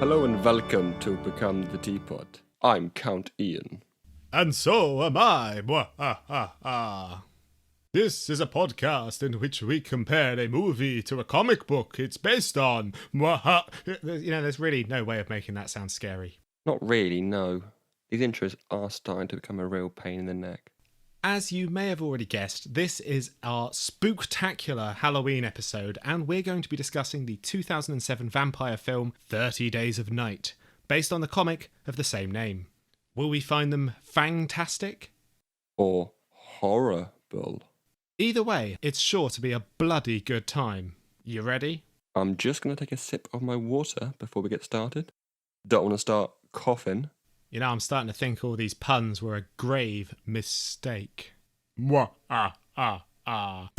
Hello and welcome to Become the Teapot. I'm Count Iain. And so am I. Muahahaha. This is a podcast in which we compare a movie to a comic book it's based on. There's really no way of making that sound scary. Not really, no. These intros are starting to become a real pain in the neck. As you may have already guessed, this is our spooktacular Halloween episode, and we're going to be discussing the 2007 vampire film 30 Days of Night, based on the comic of the same name. Will we find them fantastic? Or horrible? Either way, it's sure to be a bloody good time. You ready? I'm just going to take a sip of my water before we get started. Don't want to start coughing. You know, I'm starting to think all these puns were a grave mistake. Muahahaha.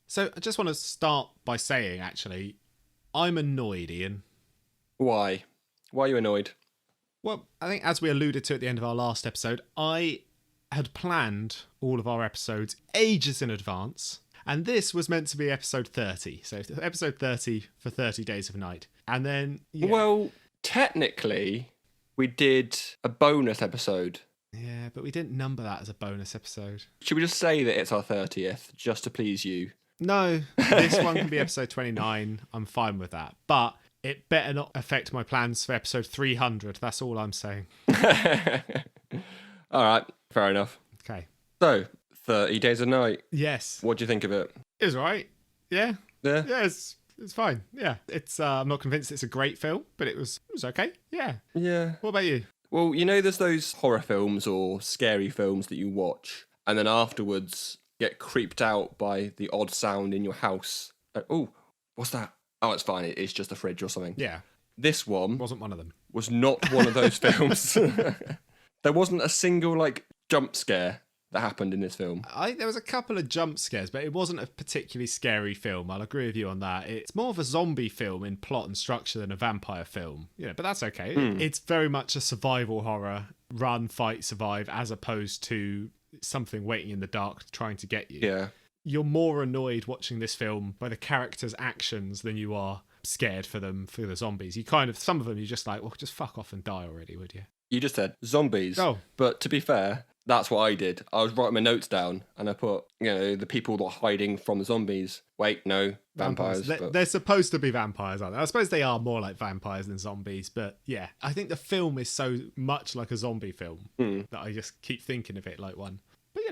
So I just want to start by saying, actually, I'm annoyed, Ian. Why? Why are you annoyed? Well, I think as we alluded to at the end of our last episode, I had planned all of our episodes ages in advance, and this was meant to be episode 30. So episode 30 for 30 Days of Night. And then... yeah. Well, technically, we did a bonus episode. Yeah, but we didn't number that as a bonus episode. Should we just say that it's our 30th, just to please you? No, this one can be episode 29. I'm fine with that. But it better not affect my plans for episode 300. That's all I'm saying. All right, fair enough. Okay. So, 30 Days of Night. Yes. What do you think of it? It was all right. Yeah. Yeah? Yeah, it's fine. Yeah. It's I'm not convinced it's a great film, but it was okay. Yeah. Yeah. What about you? Well, you know, there's those horror films or scary films that you watch, and then afterwards get creeped out by the odd sound in your house. Oh, what's that? Oh, it's fine. It's just a fridge or something. Yeah. This one Wasn't one of them. was not one of those films. There wasn't a single, jump scare that happened in this film. There was a couple of jump scares, but it wasn't a particularly scary film. I'll agree with you on that. It's more of a zombie film in plot and structure than a vampire film. Yeah, but that's okay. It's very much a survival horror, run, fight, survive, as opposed to something waiting in the dark trying to get you. Yeah. You're more annoyed watching this film by the characters' actions than you are scared for them, for the zombies. Some of them you're just like, well, just fuck off and die already, would you? You just said zombies. Oh. But to be fair, that's what I did. I was writing my notes down and I put, the people that are hiding from the zombies. Wait, no, vampires. They're supposed to be vampires, aren't they? I suppose they are more like vampires than zombies, but yeah. I think the film is so much like a zombie film that I just keep thinking of it like one. But,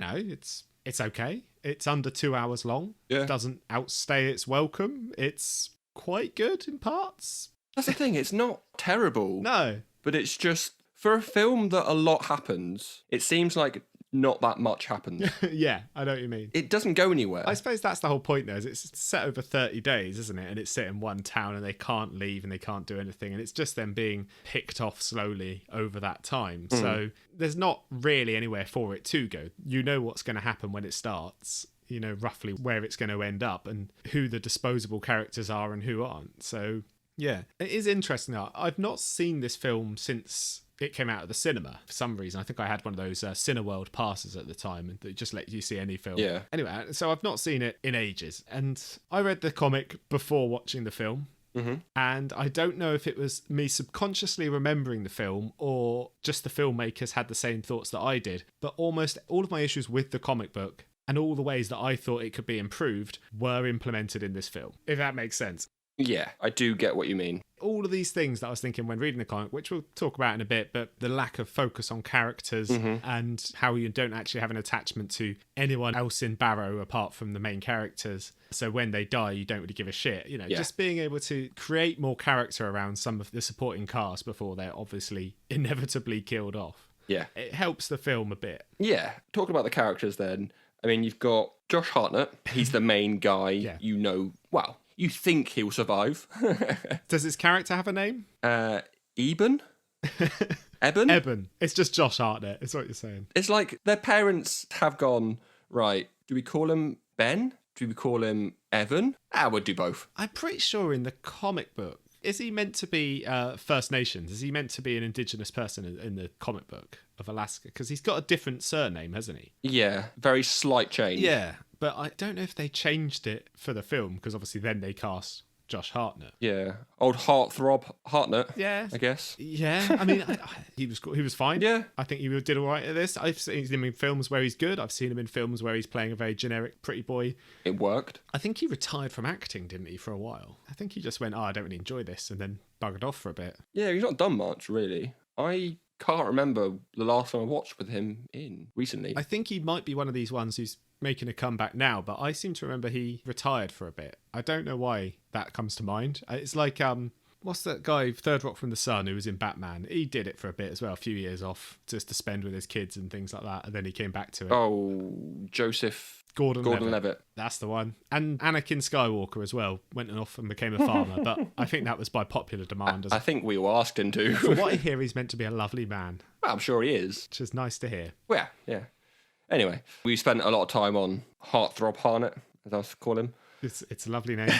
it's okay. It's under 2 hours long. Yeah. It doesn't outstay its welcome. It's quite good in parts. That's the thing. It's not terrible. No. But it's just, for a film that a lot happens, it seems like not that much happens. Yeah, I know what you mean. It doesn't go anywhere. I suppose that's the whole point, though, is it's set over 30 days, isn't it? And it's set in one town and they can't leave and they can't do anything. And it's just them being picked off slowly over that time. So there's not really anywhere for it to go. You know what's going to happen when it starts. You know roughly where it's going to end up and who the disposable characters are and who aren't. So, yeah. It is interesting. I've not seen this film since it came out of the cinema for some reason. I think I had one of those Cineworld passes at the time and that just let you see any film. Yeah. Anyway, so I've not seen it in ages. And I read the comic before watching the film. And I don't know if it was me subconsciously remembering the film or just the filmmakers had the same thoughts that I did. But almost all of my issues with the comic book and all the ways that I thought it could be improved were implemented in this film, if that makes sense. Yeah, I do get what you mean. All of these things that I was thinking when reading the comic, which we'll talk about in a bit, but the lack of focus on characters and how you don't actually have an attachment to anyone else in Barrow apart from the main characters. So when they die, you don't really give a shit. Just being able to create more character around some of the supporting cast before they're obviously inevitably killed off. Yeah. It helps the film a bit. Yeah. Talking about the characters then, I mean, you've got Josh Hartnett. He's the main guy. Yeah. Well, you think he'll survive. Does his character have a name? Eben? Eben? Eben. It's just Josh Hartnett, is what you're saying. It's like their parents have gone, right, do we call him Ben? Do we call him Evan? We'll do both. I'm pretty sure in the comic book, Is he meant to be First Nations? Is he meant to be an indigenous person in the comic book of Alaska? Because he's got a different surname, hasn't he? Yeah, very slight change. Yeah, but I don't know if they changed it for the film, because obviously then they cast Josh Hartnett. Yeah, old heartthrob Hartnett. Yeah, I guess. Yeah, I mean, he was fine. Yeah, I think he did all right at this. I've seen him in films where he's good. I've seen him in films where he's playing a very generic pretty boy. It worked. I think he retired from acting, didn't he, for a while? I think he just went, I don't really enjoy this, and then buggered off for a bit. Yeah, he's not done much really. I can't remember the last time I watched with him in recently. I think he might be one of these ones who's making a comeback now, but I seem to remember he retired for a bit. I don't know why that comes to mind. It's like what's that guy, Third Rock from the Sun, who was in Batman? He did it for a bit as well, a few years off, just to spend with his kids and things like that, and then he came back to it. Oh, Joseph Gordon-Levitt. That's the one. And Anakin Skywalker as well went off and became a farmer, but I think that was by popular demand. I think we all asked him to. From what I hear, he's meant to be a lovely man. Well, I'm sure he is. Which is nice to hear. Well, yeah. Anyway, we spent a lot of time on Heartthrob Harnett, as I call him. It's a lovely name.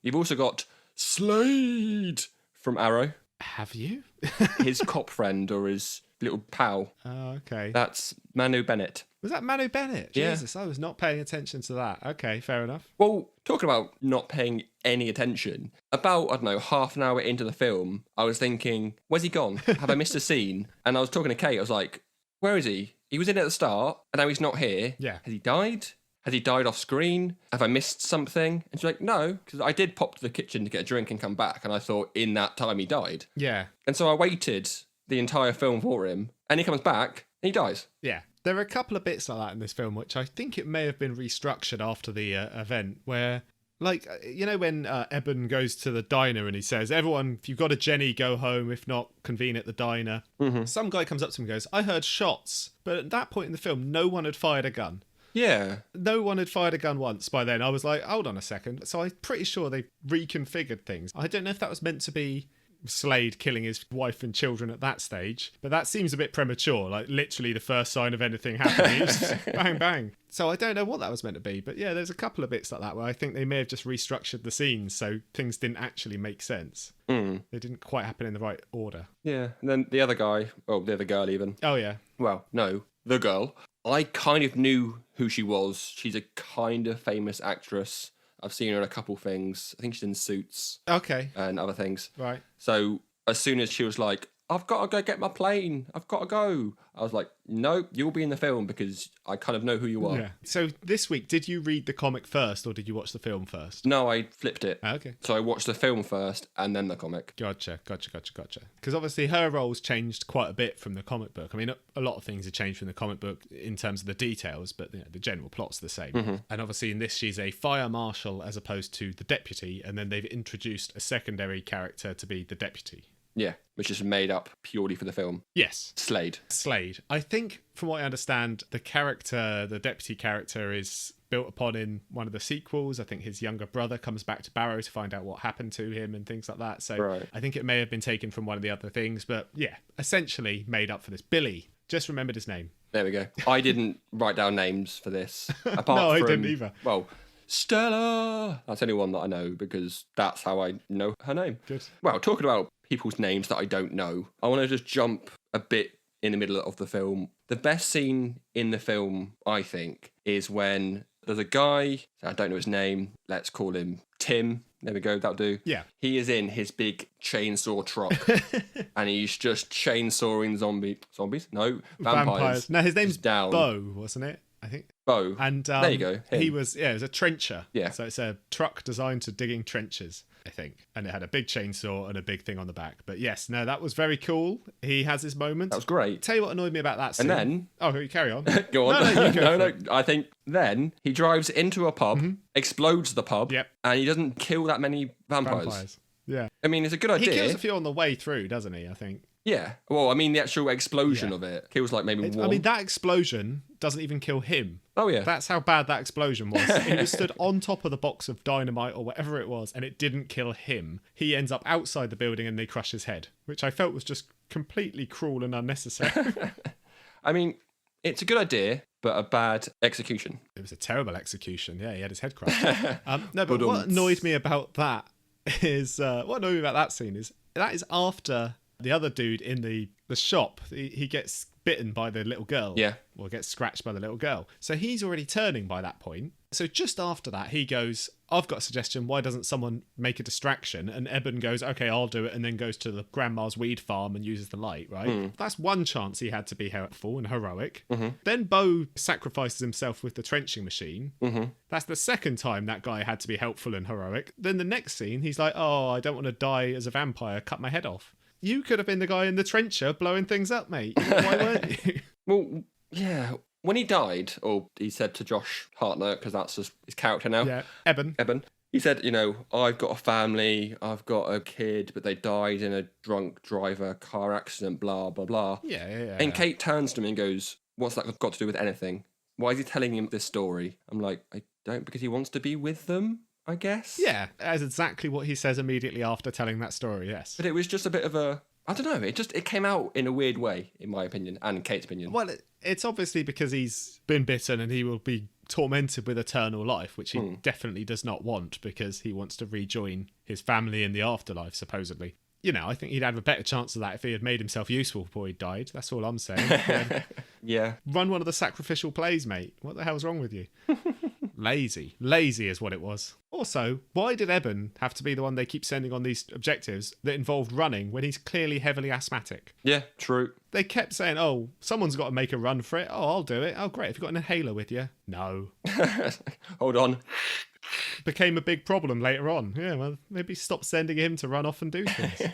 You've also got Slade from Arrow. Have you? His cop friend or his little pal. Oh, okay. That's Manu Bennett. Was that Manu Bennett? Yeah. Jesus, I was not paying attention to that. Okay, fair enough. Well, talking about not paying any attention, about, I don't know, half an hour into the film, I was thinking, where's he gone? Have I missed a scene? And I was talking to Kate, I was like, where is he? He was in at the start, and now he's not here. Yeah. Has he died? Has he died off screen? Have I missed something? And she's like, no, because I did pop to the kitchen to get a drink and come back, and I thought in that time he died. Yeah. And so I waited the entire film for him, and he comes back, and he dies. Yeah. There are a couple of bits like that in this film, which I think it may have been restructured after the event, where, like, you know, when Eben goes to the diner and he says, everyone, if you've got a Jenny, go home. If not, convene at the diner. Mm-hmm. Some guy comes up to him and goes, I heard shots. But at that point in the film, no one had fired a gun. Yeah. No one had fired a gun once by then. I was like, hold on a second. So I'm pretty sure they reconfigured things. I don't know if that was meant to be Slade killing his wife and children at that stage, but that seems a bit premature. Like, literally the first sign of anything happening, it's just bang, bang. So I don't know what that was meant to be, but yeah, there's a couple of bits like that where I think they may have just restructured the scenes so things didn't actually make sense. They didn't quite happen in the right order. Yeah. And then the other guy, oh, the other girl even. Oh, yeah. Well, no, the girl. I kind of knew who she was. She's a kind of famous actress. I've seen her in a couple things. I think she's in Suits. Okay. And other things. Right. So as soon as she was like, I've got to go get my plane. I've got to go. I was like, no, you'll be in the film because I kind of know who you are. Yeah. So this week, did you read the comic first or did you watch the film first? No, I flipped it. Okay. So I watched the film first and then the comic. Gotcha. Because obviously her role's changed quite a bit from the comic book. I mean, a lot of things have changed from the comic book in terms of the details, but you know, the general plot's the same. Mm-hmm. And obviously in this, she's a fire marshal as opposed to the deputy, and then they've introduced a secondary character to be the deputy. Yeah, which is made up purely for the film. Yes. Slade. I think, from what I understand, the deputy character is built upon in one of the sequels. I think his younger brother comes back to Barrow to find out what happened to him and things like that. So right. I think it may have been taken from one of the other things, but yeah, essentially made up for this. Billy. Just remembered his name. There we go. I didn't write down names for this. Apart no, I from, didn't either. Well, Stella. That's the only one that I know because that's how I know her name. Good. Well, talking about people's names that I don't know, I want to just jump a bit in the middle of the film. The best scene in the film, I think, is when there's a guy, I don't know his name, let's call him Tim. There we go, that'll do. Yeah. He is in his big chainsaw truck and he's just chainsawing zombies? No, vampires. No, his name's down. Bo, wasn't it? I think. Bo. And there you go. Him. It was a trencher. Yeah. So it's a truck designed to digging trenches, I think. And it had a big chainsaw and a big thing on the back. But yes, no, that was very cool. He has his moments. That was great. Tell you what annoyed me about that scene. And then... Oh, you carry on. Go on. No, you go no. I think then he drives into a pub, explodes the pub, yep. and he doesn't kill that many vampires. Yeah. I mean, it's a good idea. He kills a few on the way through, doesn't he, I think? Yeah. Well, I mean, the actual explosion of it kills like maybe one. I mean, that explosion doesn't even kill him. Oh, yeah. That's how bad that explosion was. He was stood on top of the box of dynamite or whatever it was, and it didn't kill him. He ends up outside the building and they crush his head, which I felt was just completely cruel and unnecessary. I mean, it's a good idea, but a bad execution. It was a terrible execution. Yeah, he had his head crushed. No, but what annoyed me about that is what annoyed me about that scene is that is after the other dude in the shop, he gets bitten by the little girl. Yeah. Or gets scratched by the little girl. So he's already turning by that point. So just after that, he goes, I've got a suggestion. Why doesn't someone make a distraction? And Eben goes, okay, I'll do it. And then goes to the grandma's weed farm and uses the light, right? That's one chance he had to be helpful and heroic. Then Bo sacrifices himself with the trenching machine. That's the second time that guy had to be helpful and heroic. Then the next scene, he's like, oh, I don't want to die as a vampire. Cut my head off. You could have been the guy in the trencher blowing things up, mate. Why weren't you? Well, yeah. When he died, or he said to Josh Hartnett, because that's just his character now. Yeah, Eben. He said, I've got a family, I've got a kid, but they died in a drunk driver car accident, blah, blah, blah. Yeah. And Kate turns to me and goes, what's that got to do with anything? Why is he telling him this story? I'm like, I don't, because he wants to be with them, I guess. Yeah, that's exactly what he says immediately after telling that story, yes. But it was just a bit of a, I don't know, it came out in a weird way, in my opinion, and Kate's opinion. Well, it's obviously because he's been bitten and he will be tormented with eternal life, which he definitely does not want because he wants to rejoin his family in the afterlife, supposedly. I think he'd have a better chance of that if he had made himself useful before he died. That's all I'm saying. Yeah. Run one of the sacrificial plays, mate. What the hell's wrong with you? Lazy is what it was. Also, why did Eben have to be the one they keep sending on these objectives that involved running when he's clearly heavily asthmatic? Yeah, true. They kept saying, oh, someone's got to make a run for it. Oh, I'll do it. Oh, great. Have you got an inhaler with you? No. Hold on. Became a big problem later on. Yeah, well, maybe stop sending him to run off and do things.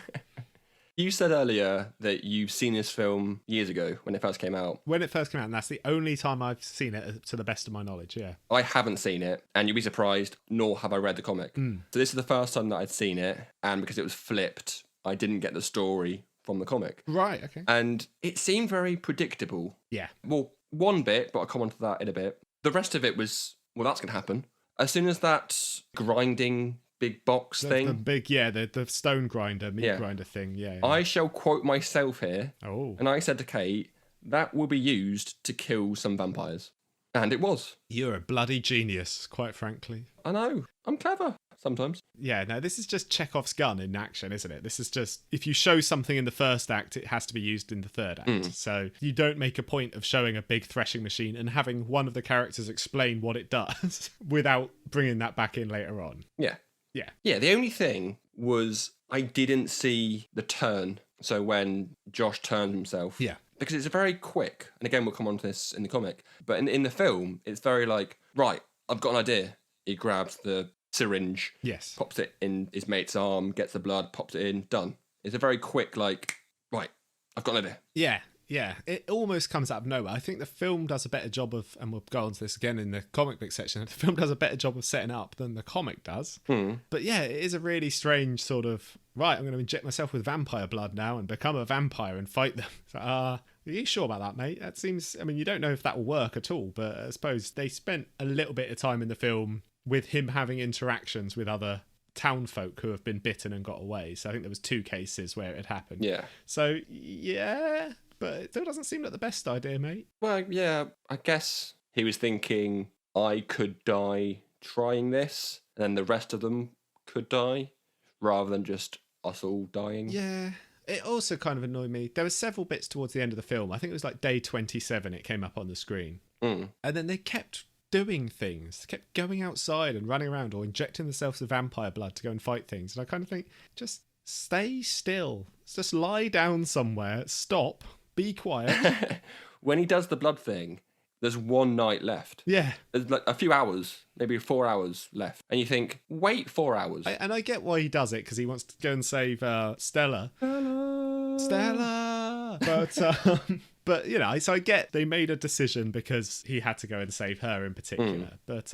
You said earlier that you've seen this film years ago when it first came out. When it first came out, and that's the only time I've seen it to the best of my knowledge, yeah. I haven't seen it, and you'll be surprised, nor have I read the comic. So this is the first time that I'd seen it, and because it was flipped, I didn't get the story from the comic. Right, okay. And it seemed very predictable. Yeah. Well, one bit, but I'll come on to that in a bit. The rest of it was, well, that's going to happen. As soon as that grinding big box thing. The stone grinder, meat grinder thing, yeah. I shall quote myself here. Oh. And I said to Kate, that will be used to kill some vampires. And it was. You're a bloody genius, quite frankly. I know. I'm clever sometimes. Yeah, no, this is just Chekhov's gun in action, isn't it? This is just, if you show something in the first act, it has to be used in the third act. So you don't make a point of showing a big threshing machine and having one of the characters explain what it does without bringing that back in later on. Yeah. Yeah. Yeah, the only thing was I didn't see the turn. So when Josh turned himself. Yeah. Because it's very quick. And again, we'll come on to this in the comic. But in the film, it's very like, right, I've got an idea. He grabs the syringe. Yes. Pops it in his mate's arm, gets the blood, pops it in, done. It's a very quick, like, right, I've got an idea. Yeah. Yeah, it almost comes out of nowhere. I think the film does a better job of, and we'll go on to this again in the comic book section, the film does a better job of setting up than the comic does. But yeah, it is a really strange sort of, right, I'm going to inject myself with vampire blood now and become a vampire and fight them. So, are you sure about that, mate? That seems, I mean, you don't know if that will work at all, but I suppose they spent a little bit of time in the film with him having interactions with other townfolk who have been bitten and got away. So I think there was 2 cases where it had happened. Yeah. So, yeah... But it still doesn't seem like the best idea, mate. Well, yeah, I guess he was thinking I could die trying this, and then the rest of them could die, rather than just us all dying. Yeah. It also kind of annoyed me. There were several bits towards the end of the film. I think it was like day 27 it came up on the screen. And then they kept doing things, kept going outside and running around or injecting themselves with vampire blood to go and fight things. And I kind of think, just stay still. Just lie down somewhere, stop. Be quiet. When he does the blood thing, there's one night left. Yeah. There's like a few hours, maybe 4 hours left. And you think, wait 4 hours. And I get why he does it, because he wants to go and save Stella. Stella! But, you know, so I get they made a decision because he had to go and save her in particular. But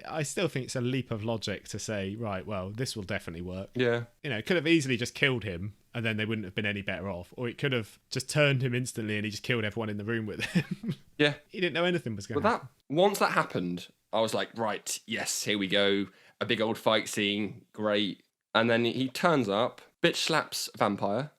I still think it's a leap of logic to say, right, well, this will definitely work. Yeah. You know, it could have easily just killed him and then they wouldn't have been any better off. Or it could have just turned him instantly and he just killed everyone in the room with him. Yeah. He didn't know anything was going to happen. Once that happened, I was like, right, yes, here we go. A big old fight scene, great. And then he turns up, bitch slaps a vampire.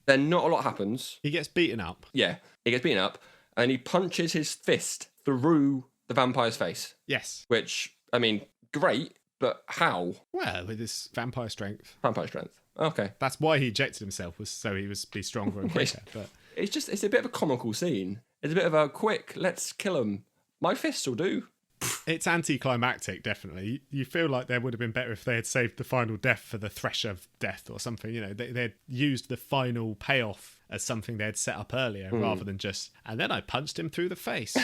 Then not a lot happens. He gets beaten up. Yeah, he gets beaten up. And he punches his fist through the vampire's face. Yes. Which, I mean, great. But how? Well, with his vampire strength. Vampire strength. Okay. That's why he ejected himself, was so he was be stronger and quicker. But It's a bit of a comical scene. It's a bit of a quick, let's kill him. My fists will do. it's anticlimactic, definitely. You feel like there would have been better if they had saved the final death for the Thresher death or something. You know, they'd used the final payoff as something they'd set up earlier rather than just, and then I punched him through the face.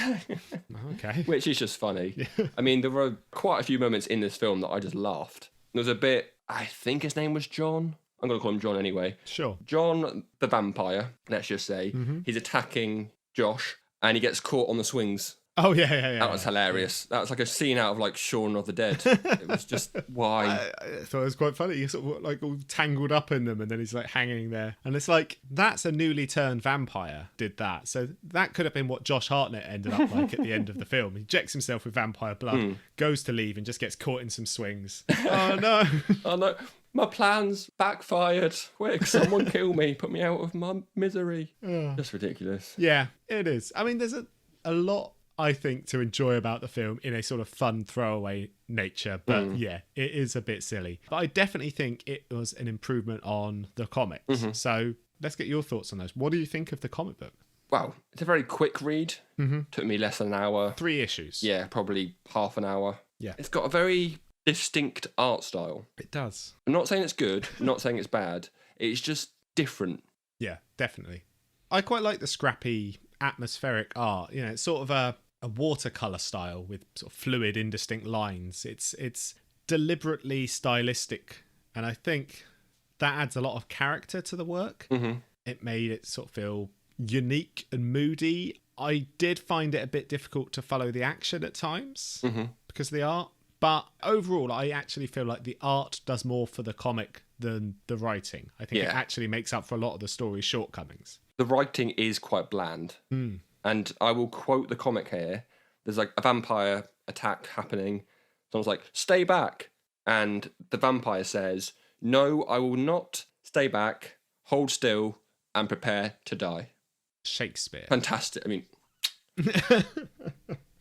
Okay. Which is just funny. I mean, there were quite a few moments in this film that I just laughed. There was a bit, I think his name was John. I'm going to call him John anyway. Sure. John, the vampire, let's just say, he's attacking Josh and he gets caught on the swings. Oh, yeah. That was hilarious. That was like a scene out of like Shaun of the Dead. It was just, why? I thought it was quite funny. He's sort of like all tangled up in them and then he's like hanging there. And it's like, that's a newly turned vampire did that. So that could have been what Josh Hartnett ended up like at the end of the film. He injects himself with vampire blood, goes to leave and just gets caught in some swings. Oh, no. Oh, no. My plans backfired. Quick, someone kill me. Put me out of my misery. Just ridiculous. Yeah, it is. I mean, there's a lot, I think, to enjoy about the film in a sort of fun throwaway nature. But yeah, it is a bit silly. But I definitely think it was an improvement on the comics. So let's get your thoughts on those. What do you think of the comic book? Wow, it's a very quick read. Took me less than an hour. 3 issues. Yeah, probably half an hour. Yeah. It's got a very distinct art style. It does. I'm not saying it's good, I'm not saying it's bad. It's just different. Yeah, definitely. I quite like the scrappy atmospheric art. You know, it's sort of a watercolor style with sort of fluid, indistinct lines. It's deliberately stylistic, and I think that adds a lot of character to the work. It made it sort of feel unique and moody. I did find it a bit difficult to follow the action at times because of the art. But overall, I actually feel like the art does more for the comic than the writing. I think it actually makes up for a lot of the story's shortcomings. The writing is quite bland. And I will quote the comic here. There's like a vampire attack happening. Someone's like, stay back. And the vampire says, no, I will not stay back, hold still, and prepare to die. Shakespeare. Fantastic. I mean,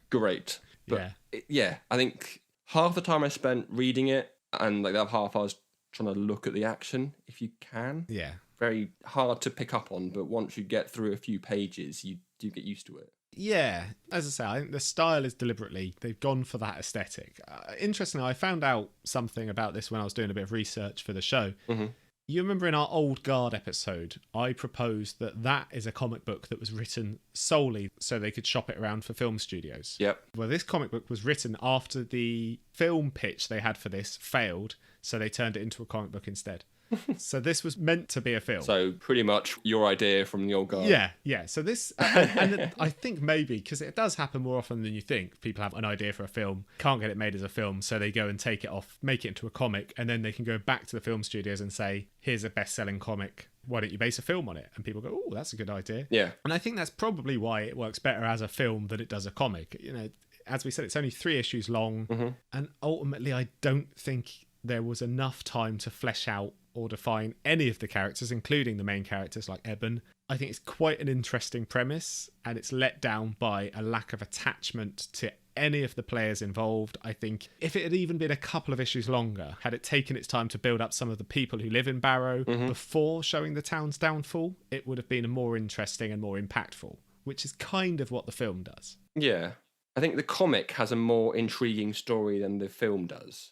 great. But yeah, I think half the time I spent reading it, and like the other half I was trying to look at the action, if you can. Yeah. Very hard to pick up on, but once you get through a few pages, you do get used to it. Yeah, as I say, I think the style is deliberately, they've gone for that aesthetic. Interestingly, I found out something about this when I was doing a bit of research for the show. You remember in our Old Guard episode, I proposed that is a comic book that was written solely so they could shop it around for film studios. Yep. Well, this comic book was written after the film pitch they had for this failed, so they turned it into a comic book instead. So this was meant to be a film. So pretty much your idea from the Old Guard. Yeah. So this, and I think maybe, because it does happen more often than you think, people have an idea for a film, can't get it made as a film, so they go and take it off, make it into a comic, and then they can go back to the film studios and say, here's a best-selling comic, why don't you base a film on it? And people go, oh, that's a good idea. Yeah. And I think that's probably why it works better as a film than it does a comic. You know, as we said, it's only 3 issues long, and ultimately I don't think there was enough time to flesh out or define any of the characters, including the main characters like Eben. I think it's quite an interesting premise, and it's let down by a lack of attachment to any of the players involved. I think if it had even been a couple of issues longer, had it taken its time to build up some of the people who live in Barrow before showing the town's downfall, it would have been more interesting and more impactful, which is kind of what the film does. Yeah. I think the comic has a more intriguing story than the film does.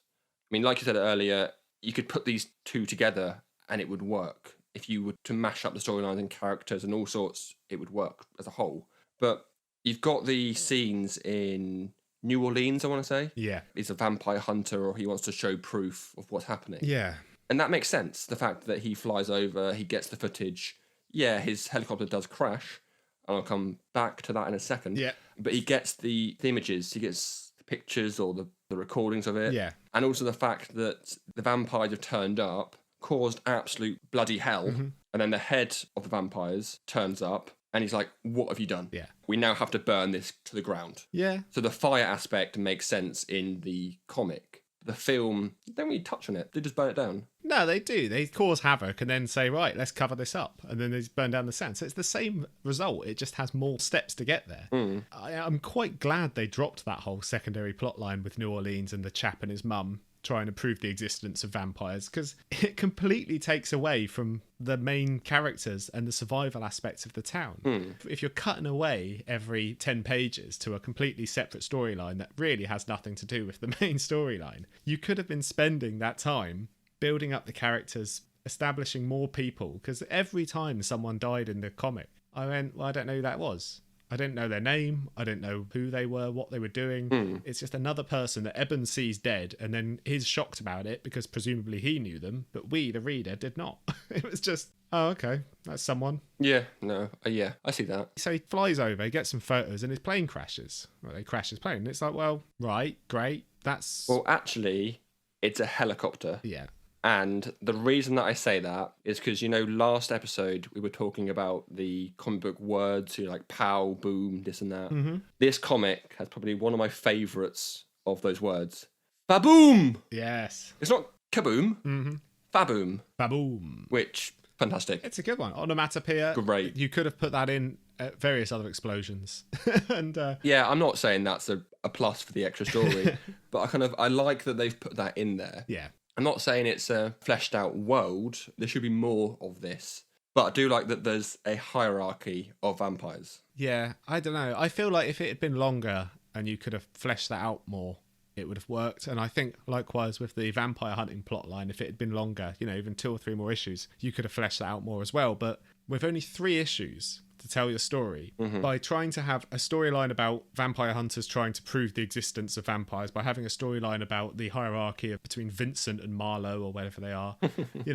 I mean, like you said earlier, you could put these two together and it would work. If you were to mash up the storylines and characters and all sorts, it would work as a whole. But you've got the scenes in New Orleans, I want to say. Yeah. He's a vampire hunter, or he wants to show proof of what's happening. Yeah. And that makes sense. The fact that he flies over, he gets the footage. Yeah, his helicopter does crash. And I'll come back to that in a second. Yeah. But he gets the images, he gets the pictures or the recordings of it. Yeah. And also the fact that the vampires have turned up, caused absolute bloody hell. And then the head of the vampires turns up and he's like, what have you done? Yeah. We now have to burn this to the ground. Yeah. So the fire aspect makes sense in the comic. The film, they don't really touch on it. They just burn it down. No, they do. They cause havoc and then say, right, let's cover this up. And then they burn down the sand. So it's the same result. It just has more steps to get there. I'm quite glad they dropped that whole secondary plot line with New Orleans and the chap and his mum. trying to prove the existence of vampires, because it completely takes away from the main characters and the survival aspects of the town. If you're cutting away every 10 pages to a completely separate storyline that really has nothing to do with the main storyline, you could have been spending that time building up the characters, establishing more people, because every time someone died in the comic, I went, well, I don't know who that was. I didn't know their name. I didn't know who they were, what they were doing. It's just another person that Eben sees dead and then is shocked about it because presumably he knew them, but we, the reader, did not. It was just, oh, okay, that's someone. Yeah, no, yeah, I see that. So he flies over, he gets some photos, and his plane crashes. Well, they crash his plane. And it's like, well, right, great, that's... Well, actually, it's a helicopter. Yeah. And the reason that I say that is because, last episode we were talking about the comic book words, like pow, boom, this and that. This comic has probably one of my favourites of those words. Baboom! Yes. It's not kaboom. Baboom. Baboom. Which, fantastic. It's a good one. Onomatopoeia. Great. You could have put that in various other explosions. And yeah, I'm not saying that's a plus for the extra story, but I like that they've put that in there. Yeah. I'm not saying it's a fleshed out world. There should be more of this. But I do like that there's a hierarchy of vampires. Yeah, I don't know. I feel like if it had been longer and you could have fleshed that out more, it would have worked. And I think likewise with the vampire hunting plotline, if it had been longer, even 2 or 3 more issues, you could have fleshed that out more as well. But with only 3 issues to tell your story, by trying to have a storyline about vampire hunters trying to prove the existence of vampires, by having a storyline about the hierarchy between Vincent and Marlowe or whatever they are,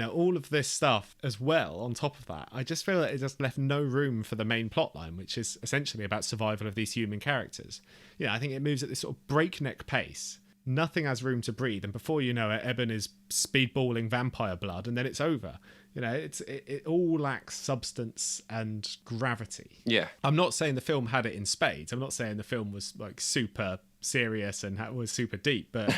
all of this stuff as well on top of that, I just feel that it just left no room for the main plotline, which is essentially about survival of these human characters. I think it moves at this sort of breakneck pace. Nothing has room to breathe, and before you know it, Eben is speedballing vampire blood, and then it's over. It all lacks substance and gravity. Yeah. I'm not saying the film had it in spades. I'm not saying the film was like super serious and was super deep, but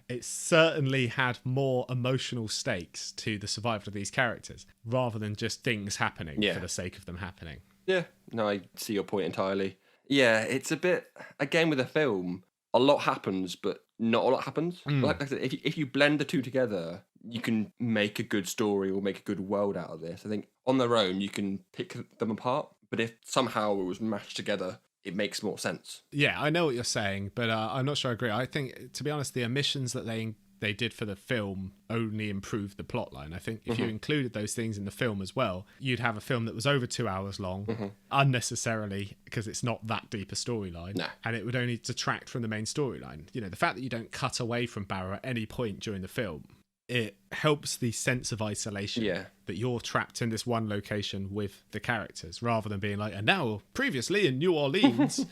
it certainly had more emotional stakes to the survival of these characters rather than just things happening for the sake of them happening. Yeah. No, I see your point entirely. Yeah, it's a bit, again with a film, a lot happens, but not a lot happens. Like I said, if you blend the two together, you can make a good story or make a good world out of this. I think on their own, you can pick them apart. But if somehow it was mashed together, it makes more sense. Yeah, I know what you're saying, but I'm not sure I agree. I think, to be honest, the omissions that they did for the film only improved the plotline. I think if you included those things in the film as well, you'd have a film that was over 2 hours long, unnecessarily, because it's not that deep a storyline, and it would only detract from the main storyline. The fact that you don't cut away from Barrow at any point during the film, it helps the sense of isolation that you're trapped in this one location with the characters, rather than being like, and now previously in New Orleans.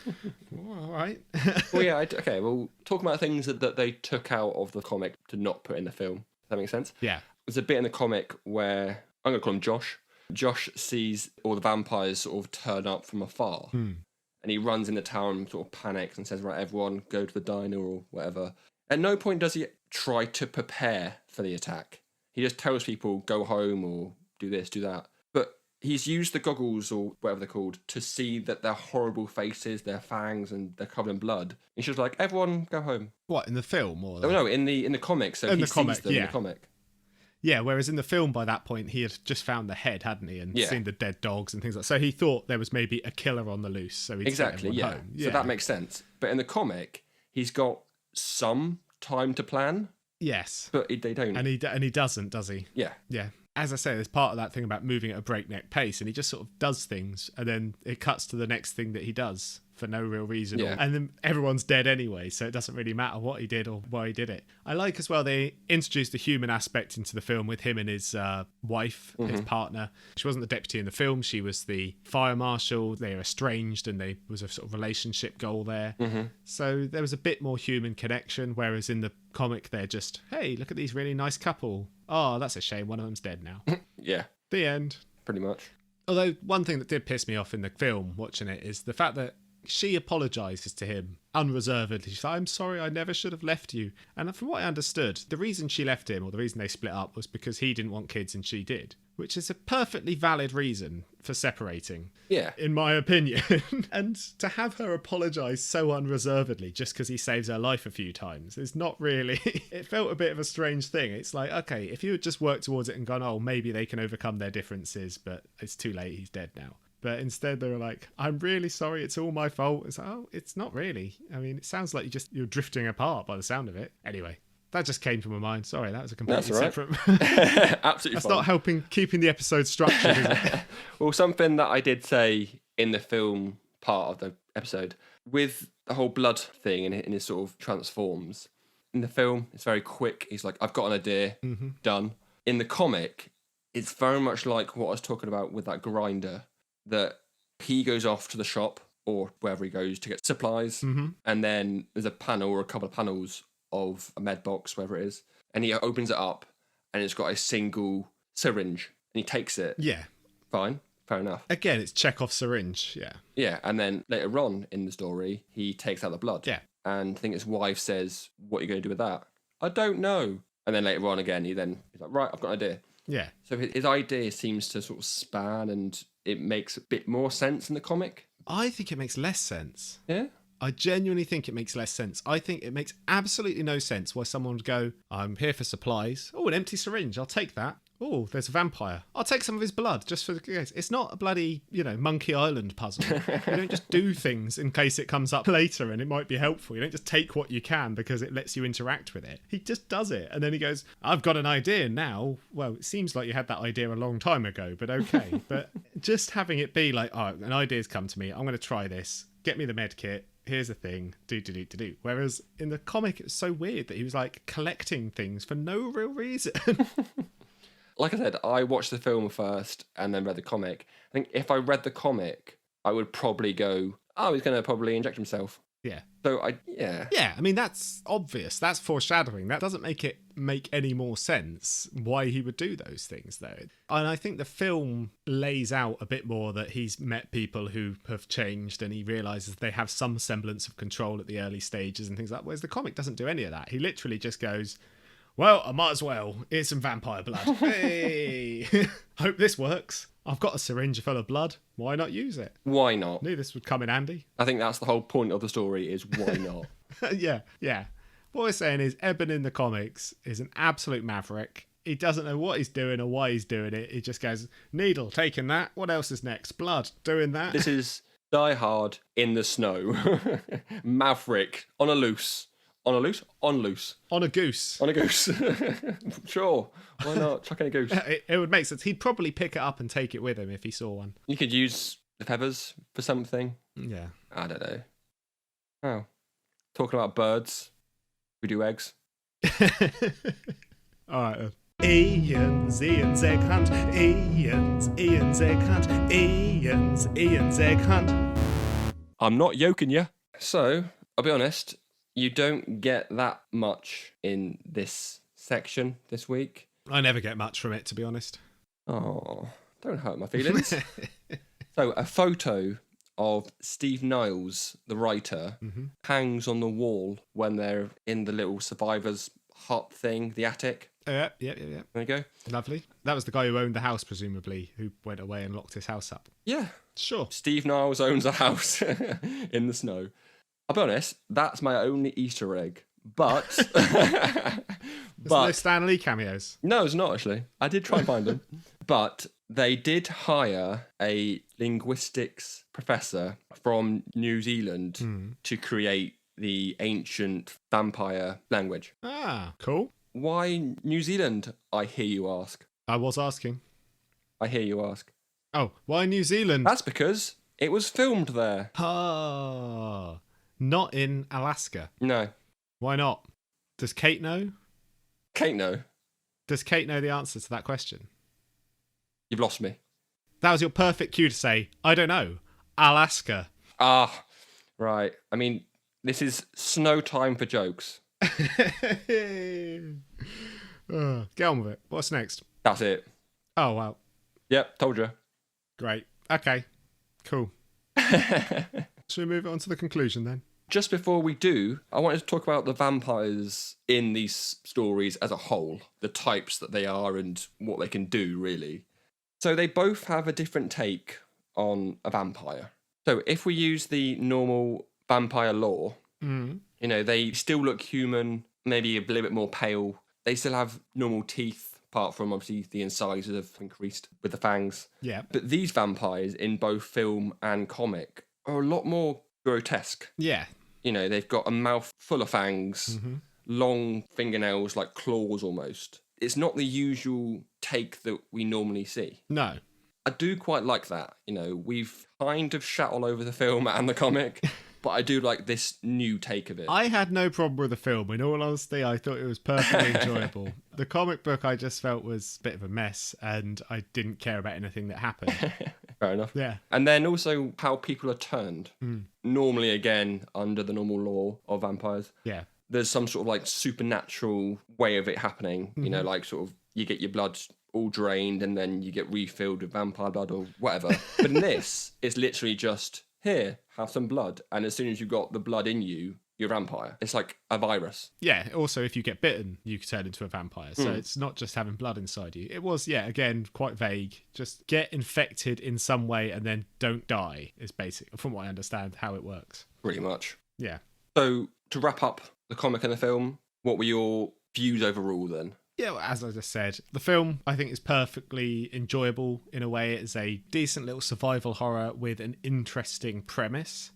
All right. Well, yeah, okay, well, talking about things that they took out of the comic to not put in the film. Does that make sense? Yeah. There's a bit in the comic where, I'm going to call him Josh. Josh sees all the vampires sort of turn up from afar. And he runs in the town and sort of panics and says, right, everyone, go to the diner or whatever. At no point does he try to prepare for the attack. He just tells people, go home or do this, do that. But he's used the goggles or whatever they're called to see that their horrible faces, their fangs, and they're covered in blood. He's just like, everyone go home. What, in the film? Or no, in the comic. So in he the comic, sees them in the comic. Yeah, whereas in the film by that point, he had just found the head, hadn't he? And seen the dead dogs and things like that. So he thought there was maybe a killer on the loose. So he'd send everyone home. So that makes sense. But in the comic, he's got some time to plan. Yes. But they don't. And he doesn't, does he? Yeah. Yeah. As I say, there's part of that thing about moving at a breakneck pace, and he just sort of does things, and then it cuts to the next thing that he does for no real reason. Yeah. And then everyone's dead anyway, so it doesn't really matter what he did or why he did it. I like as well, they introduced the human aspect into the film with him and his wife, his partner. She wasn't the deputy in the film, she was the fire marshal. They are estranged, and there was a sort of relationship goal there. So there was a bit more human connection, whereas in the comic, they're just, hey, look at these really nice couple. Oh, that's a shame. One of them's dead now. Yeah. The end. Pretty much. Although one thing that did piss me off in the film watching it is the fact that She apologises to him unreservedly. She's like, I'm sorry, I never should have left you. And from what I understood, the reason she left him, or the reason they split up, was because he didn't want kids and she did. Which is a perfectly valid reason for separating. Yeah. In my opinion. And to have her apologise so unreservedly just because he saves her life a few times is not really... It felt a bit of a strange thing. It's like, okay, if you had just worked towards it and gone, oh, maybe they can overcome their differences, but it's too late, he's dead now. But instead they were like, I'm really sorry, it's all my fault. It's like, oh, it's not really. I mean, it sounds like you're drifting apart by the sound of it. Anyway. That just came to my mind. Sorry, that was a completely separate... Absolutely That's fine. not helping keeping the episode structured, is it? Well, something that I did say in the film part of the episode, with the whole blood thing and his sort of transforms, in the film, it's very quick. He's like, I've got an idea, done. In the comic, it's very much like what I was talking about with that grinder, that he goes off to the shop or wherever he goes to get supplies, and then there's a panel or a couple of panels of a med box, whatever it is, and he opens it up and it's got a single syringe and he takes it. Yeah. Fine, fair enough. Again, it's Chekhov's syringe, yeah. Yeah, and then later on in the story, he takes out the blood. Yeah. And I think his wife says, what are you going to do with that? I don't know. And then later on again, he's like, right, I've got an idea. Yeah. So his idea seems to sort of span and it makes a bit more sense in the comic. I think it makes less sense. Yeah? I genuinely think it makes less sense. I think it makes absolutely no sense why someone would go, I'm here for supplies. Oh, an empty syringe. I'll take that. Oh, there's a vampire. I'll take some of his blood just for the case. It's not a bloody, Monkey Island puzzle. You don't just do things in case it comes up later and it might be helpful. You don't just take what you can because it lets you interact with it. He just does it. And then he goes, I've got an idea now. Well, it seems like you had that idea a long time ago, but okay. But just having it be like, oh, an idea's come to me. I'm going to try this. Get me the med kit. Here's the thing, do. Whereas in the comic, it's so weird that he was like collecting things for no real reason. Like I said, I watched the film first and then read the comic. I think if I read the comic, I would probably go, oh, he's going to probably inject himself. Yeah. So yeah. Yeah, I mean, that's obvious. That's foreshadowing. That doesn't make it make any more sense why he would do those things, though. And I think the film lays out a bit more that he's met people who have changed and he realises they have some semblance of control at the early stages and things like that. Whereas the comic doesn't do any of that. He literally just goes, well, I might as well. Here's some vampire blood. Hey! Hope this works. I've got a syringe full of blood. Why not use it? Why not? Knew this would come in handy. I think that's the whole point of the story is why not? Yeah. What we're saying is Eben in the comics is an absolute maverick. He doesn't know what he's doing or why he's doing it. He just goes, needle, taking that. What else is next? Blood, doing that. This is Die Hard in the snow. Maverick on a loose. On a loose? On loose. On a goose. On a goose. Sure. Why not? Chucking a goose. It would make sense. He'd probably pick it up and take it with him if he saw one. You could use the feathers for something. Yeah. I don't know. Oh. Talking about birds. We do eggs. All right then. Iain's egg hunt. Iain's egg hunt. Iain's egg hunt. I'm not yoking you. So, I'll be honest, you don't get that much in this section this week. I never get much from it, to be honest. Oh, don't hurt my feelings. So, a photo of Steve Niles, the writer, hangs on the wall when they're in the little survivor's hut thing, the attic. Yeah. There you go. Lovely. That was the guy who owned the house, presumably, who went away and locked his house up. Yeah. Sure. Steve Niles owns a house in the snow. I'll be honest, that's my only Easter egg. But... There's no Stan Lee cameos. No, it's not, actually. I did try and find them. But they did hire a linguistics professor from New Zealand to create the ancient vampire language. Ah, cool. Why New Zealand, I hear you ask? I was asking. I hear you ask. Oh, why New Zealand? That's because it was filmed there. Ah, not in Alaska. No. Why not? Does Kate know? Kate, no. Does Kate know the answer to that question? You've lost me. That was your perfect cue to say, I don't know. Alaska. Ah, right. I mean, this is snow time for jokes. Get on with it. What's next? That's it. Oh, wow. Yep, told you. Great. Okay. Cool. Should we move on to the conclusion then? Just before we do, I wanted to talk about the vampires in these stories as a whole, the types that they are and what they can do, really. So they both have a different take on a vampire. So if we use the normal vampire lore, they still look human, maybe a little bit more pale. They still have normal teeth, apart from obviously the incisors have increased with the fangs. Yeah. But these vampires in both film and comic are a lot more grotesque. Yeah. They've got a mouth full of fangs, long fingernails like claws almost. It's not the usual take that we normally see. No. I do quite like that. We've kind of shat all over the film and the comic, but I do like this new take of it. I had no problem with the film. In all honesty, I thought it was perfectly enjoyable. The comic book I just felt was a bit of a mess, and I didn't care about anything that happened. Fair enough. Yeah. And then also how people are turned. Normally, again, under the normal law of vampires. Yeah. There's some sort of like supernatural way of it happening. Like sort of you get your blood all drained and then you get refilled with vampire blood or whatever. But in this, it's literally just, here, have some blood. And as soon as you've got the blood in you, you're a vampire. It's like a virus. Yeah, also if you get bitten, you can turn into a vampire. So it's not just having blood inside you. It was, again, quite vague. Just get infected in some way and then don't die is basic, from what I understand, how it works. Pretty much. Yeah. So to wrap up the comic and the film, what were your views overall then? Yeah, well, as I just said, the film, I think, is perfectly enjoyable in a way. It's a decent little survival horror with an interesting premise.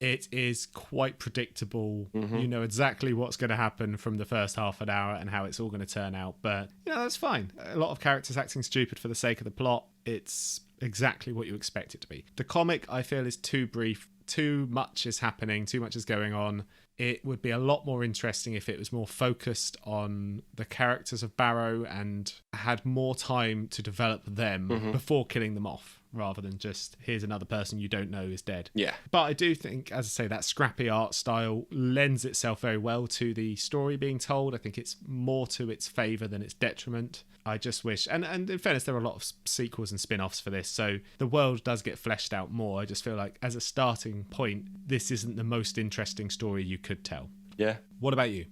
It is quite predictable. You know exactly what's going to happen from the first half an hour and how it's all going to turn out. But, that's fine. A lot of characters acting stupid for the sake of the plot. It's exactly what you expect it to be. The comic, I feel, is too brief. Too much is happening. Too much is going on. It would be a lot more interesting if it was more focused on the characters of Barrow and had more time to develop them before killing them off, rather than just, here's another person you don't know is dead. Yeah. But I do think, as I say, that scrappy art style lends itself very well to the story being told. I think it's more to its favour than its detriment. I just wish, and in fairness, there are a lot of sequels and spin-offs for this, so the world does get fleshed out more. I just feel like, as a starting point, this isn't the most interesting story you could tell. Yeah. What about you?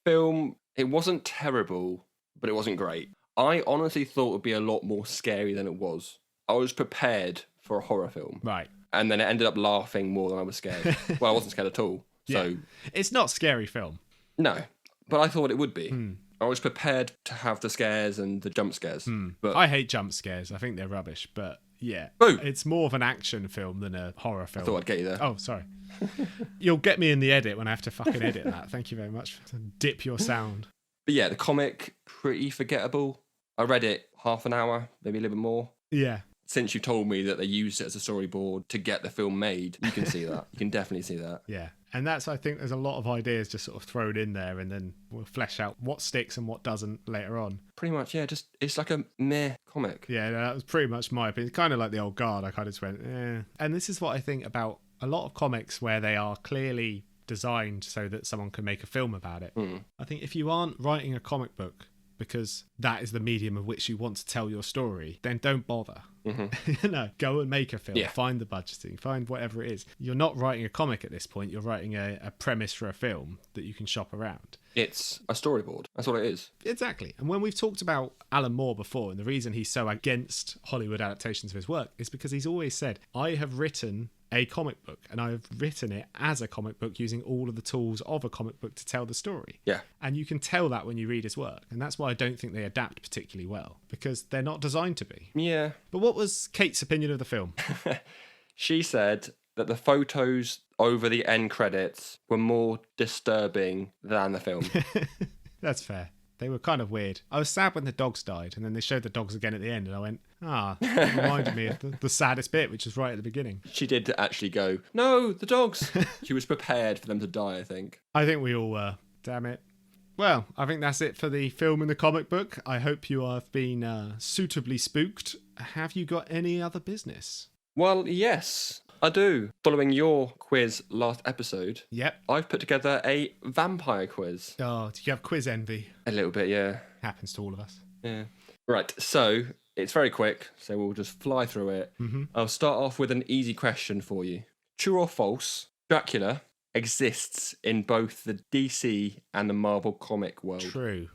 Film, it wasn't terrible, but it wasn't great. I honestly thought it would be a lot more scary than it was. I was prepared for a horror film. Right. And then it ended up laughing more than I was scared. Well, I wasn't scared at all. So Yeah. It's not a scary film. No, but I thought it would be. I was prepared to have the scares and the jump scares. But I hate jump scares. I think they're rubbish, but yeah. Boo. It's more of an action film than a horror film. I thought I'd get you there. Oh, sorry. You'll get me in the edit when I have to fucking edit that. Thank you very much. To dip your sound. But yeah, the comic, pretty forgettable. I read it half an hour, maybe a little bit more. Yeah. Since you told me that they used it as a storyboard to get the film made, you can see that. You can definitely see that. Yeah. And that's, I think, there's a lot of ideas just sort of thrown in there, and then we'll flesh out what sticks and what doesn't later on. Pretty much, yeah. Just it's like a meh comic. Yeah, that was pretty much my opinion. Kind of like the old guard. I kind of just went, eh. And this is what I think about a lot of comics where they are clearly designed so that someone can make a film about it. I think if you aren't writing a comic book because that is the medium of which you want to tell your story, then don't bother. Go and make a film. Yeah. Find the budgeting, find whatever it is. You're not writing a comic at this point. You're writing a premise for a film that you can shop around. It's a storyboard. That's what it is. Exactly. And when we've talked about Alan Moore before, and the reason he's so against Hollywood adaptations of his work is because he's always said, I have written a comic book, and I've written it as a comic book using all of the tools of a comic book to tell the story. Yeah. And you can tell that when you read his work. And that's why I don't think they adapt particularly well, because they're not designed to be. Yeah. But what was Kate's opinion of the film? She said that the photos over the end credits were more disturbing than the film. That's fair. They were kind of weird. I was sad when the dogs died, and then they showed the dogs again at the end, and I went, it reminded me of the saddest bit, which was right at the beginning. She did actually go, no, the dogs. She was prepared for them to die, I think. I think we all were. Damn it. Well, I think that's it for the film and the comic book. I hope you have been suitably spooked. Have you got any other business? Well, yes, I do. Following your quiz last episode, Yep. I've put together a vampire quiz. Oh, do you have quiz envy? A little bit, yeah. Happens to all of us. Yeah. Right, so it's very quick, so we'll just fly through it. I'll start off with an easy question for you. true or false, Dracula exists in both the DC and the Marvel comic world? True.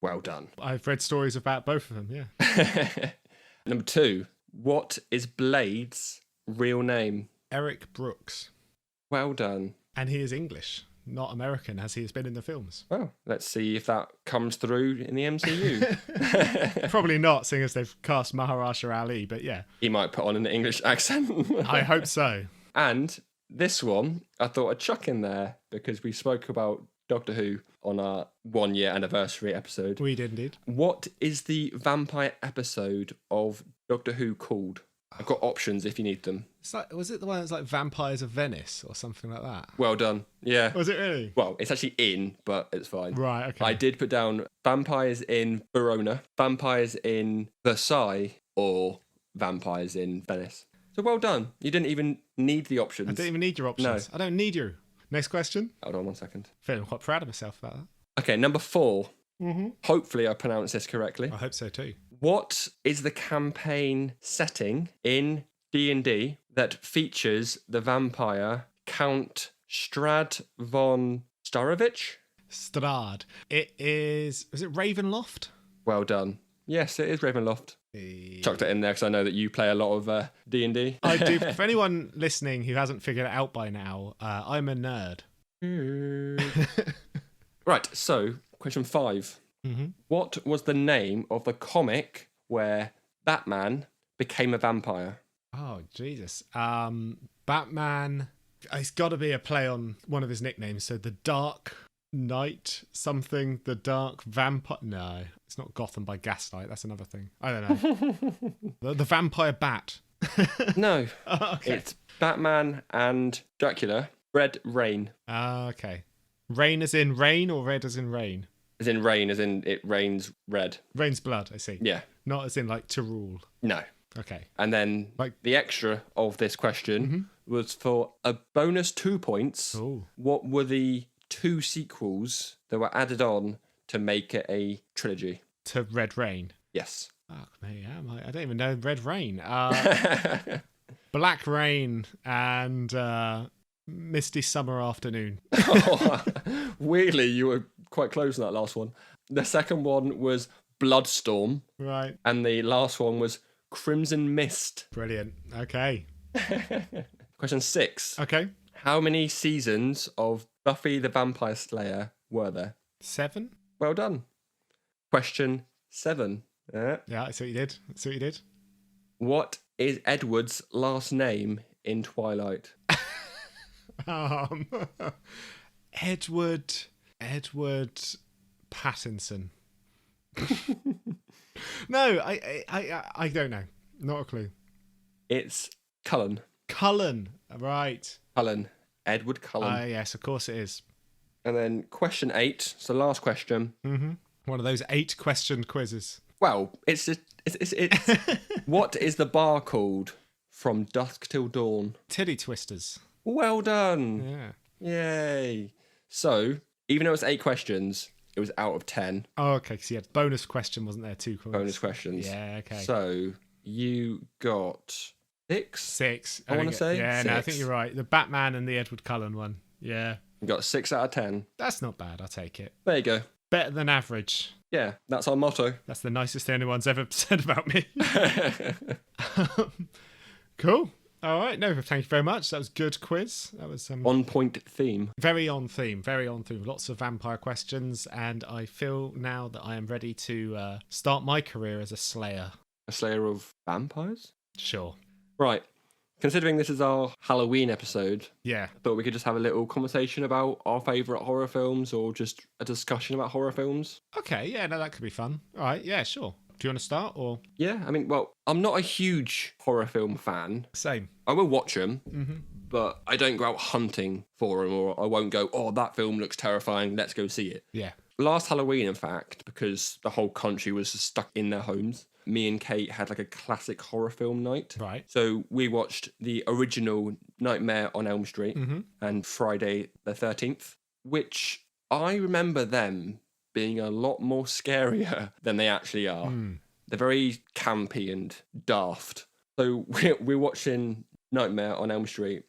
Well done. I've read stories about both of them, yeah. Number 2, what is Blade's real name? Eric Brooks. Well done. And he is English, not American, as he has been in the films. Well, let's see if that comes through in the MCU. Probably not, seeing as they've cast Mahershala Ali, but yeah. He might put on an English accent. I hope so. And this one, I thought I'd chuck in there because we spoke about Doctor Who on our 1-year anniversary episode. We did indeed. What is the vampire episode of Doctor Who called? I've got options if you need them. It's like, was it the one that's like Vampires of Venice or something like that? Well done. Yeah. Was it really? Well, it's actually in, but it's fine. Right, okay. I did put down vampires in Verona, vampires in Versailles, or vampires in Venice. So well done. You didn't even need the options. I didn't even need your options. No. I don't need you. Next question. Hold on 1 second. Feeling quite proud of myself about that. Okay, number 4. Mm-hmm. Hopefully I pronounced this correctly. I hope so too. What is the campaign setting in D&D that features the vampire Count Strad von Starovich? Strad. It is it Ravenloft? Well done. Yes, it is Ravenloft. Chucked it in there because I know that you play a lot of D&D. I do. For anyone listening who hasn't figured it out by now, I'm a nerd. Right, so question 5. Mm-hmm. What was the name of the comic where Batman became a vampire? Oh, Jesus. Batman. It's got to be a play on one of his nicknames. So the Dark Knight something, the Dark Vampire. No, it's not Gotham by Gaslight. That's another thing. I don't know. the Vampire Bat. No. Oh, okay. It's Batman and Dracula. Red Rain. Okay. Rain as in rain or red as in rain? As in rain, as in it rains red. Rain's blood, I see. Yeah. Not as in like to rule. No. Okay. And then the extra of this question was for a bonus 2 points. Ooh. What were the 2 sequels that were added on to make it a trilogy? To Red Rain. Yes. Fuck me, I don't even know Red Rain. Black Rain and Misty Summer Afternoon. Oh, weirdly, you were quite close on that last one. The second one was Bloodstorm. Right. And the last one was Crimson Mist. Brilliant. Okay. Question 6. Okay. How many seasons of Buffy the Vampire Slayer were there? 7? Well done. Question 7. Yeah, I see what you did. What is Edward's last name in Twilight? Edward Pattinson. No, I don't know. Not a clue. It's Cullen. Cullen, right. Cullen. Edward Cullen. Yes, of course it is. And then question 8. So last question. Mm-hmm. One of those 8-question quizzes. Well, it's what is the bar called from dusk till dawn? Titty twisters. Well done. Yeah. Yay. So, even though it's 8 questions, it was out of 10. Oh, okay. So you had bonus question, wasn't there? 2 questions. Bonus questions. Yeah, okay. So, you got 6? 6. I want to say? Yeah, 6. no, I think you're right. The Batman and the Edward Cullen one. Yeah. You got 6 out of 10. That's not bad. I'll take it. There you go. Better than average. Yeah, that's our motto. That's the nicest thing anyone's ever said about me. Cool. All right. No, thank you very much. That was a good quiz. That was on point theme. Very on theme. Very on theme. Lots of vampire questions, and I feel now that I am ready to start my career as a slayer. A slayer of vampires? Sure. Right. Considering this is our Halloween episode, yeah, I thought we could just have a little conversation about our favourite horror films, or just a discussion about horror films. Okay, yeah, no, that could be fun. All right, yeah, sure. Do you want to start, or? Yeah, I mean, well, I'm not a huge horror film fan. Same. I will watch them, mm-hmm. but I don't go out hunting for them, or I won't go, oh, that film looks terrifying, let's go see it. Yeah. Last Halloween, in fact, because the whole country was stuck in their homes, me and Kate had like a classic horror film night. Right. So we watched the original Nightmare on Elm Street and Friday the 13th, which I remember them being a lot more scarier than they actually are. They're very campy and daft. So we're watching Nightmare on Elm Street,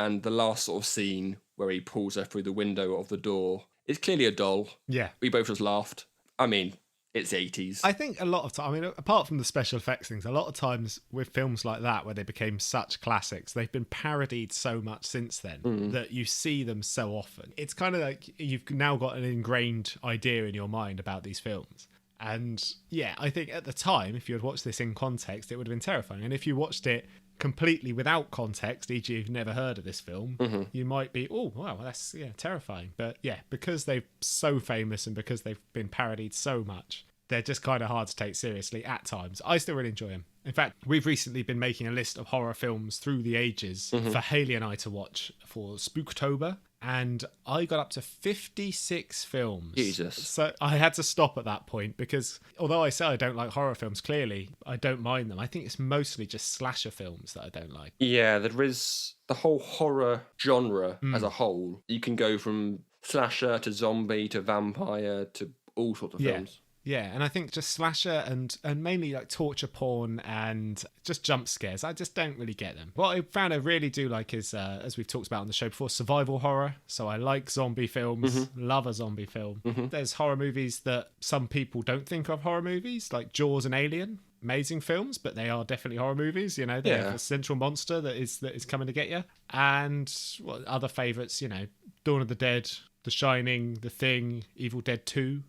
And the last sort of scene where he pulls her through the window of the door is clearly a doll. Yeah. We both just laughed. I mean, it's 80s. I think a lot of time, I mean, apart from the special effects things, a lot of times with films like that where they became such classics, they've been parodied so much since then that you see them so often. It's kind of like you've now got an ingrained idea in your mind about these films. And yeah, I think at the time, if you had watched this in context, it would have been terrifying. And if you watched it completely without context, e.g. you've never heard of this film, you might be, oh, wow, that's terrifying. But yeah, because they're so famous and because they've been parodied so much, they're just kind of hard to take seriously at times. I still really enjoy them. In fact, we've recently been making a list of horror films through the ages for Haley and I to watch for Spooktober. And I got up to 56 films. Jesus. So I had to stop at that point because although I say I don't like horror films, clearly I don't mind them. I think it's mostly just slasher films that I don't like. Yeah, there is the whole horror genre as a whole. You can go from slasher to zombie to vampire to all sorts of films. Yeah, and I think just slasher and mainly like torture porn and just jump scares, I just don't really get them. What I found I really do like is, as we've talked about on the show before, survival horror. So I like zombie films, love a zombie film. There's horror movies that some people don't think of horror movies, like Jaws and Alien. Amazing films, but they are definitely horror movies. You know, they have a central monster that is coming to get you. And other favourites, you know, Dawn of the Dead, The Shining, The Thing, Evil Dead 2.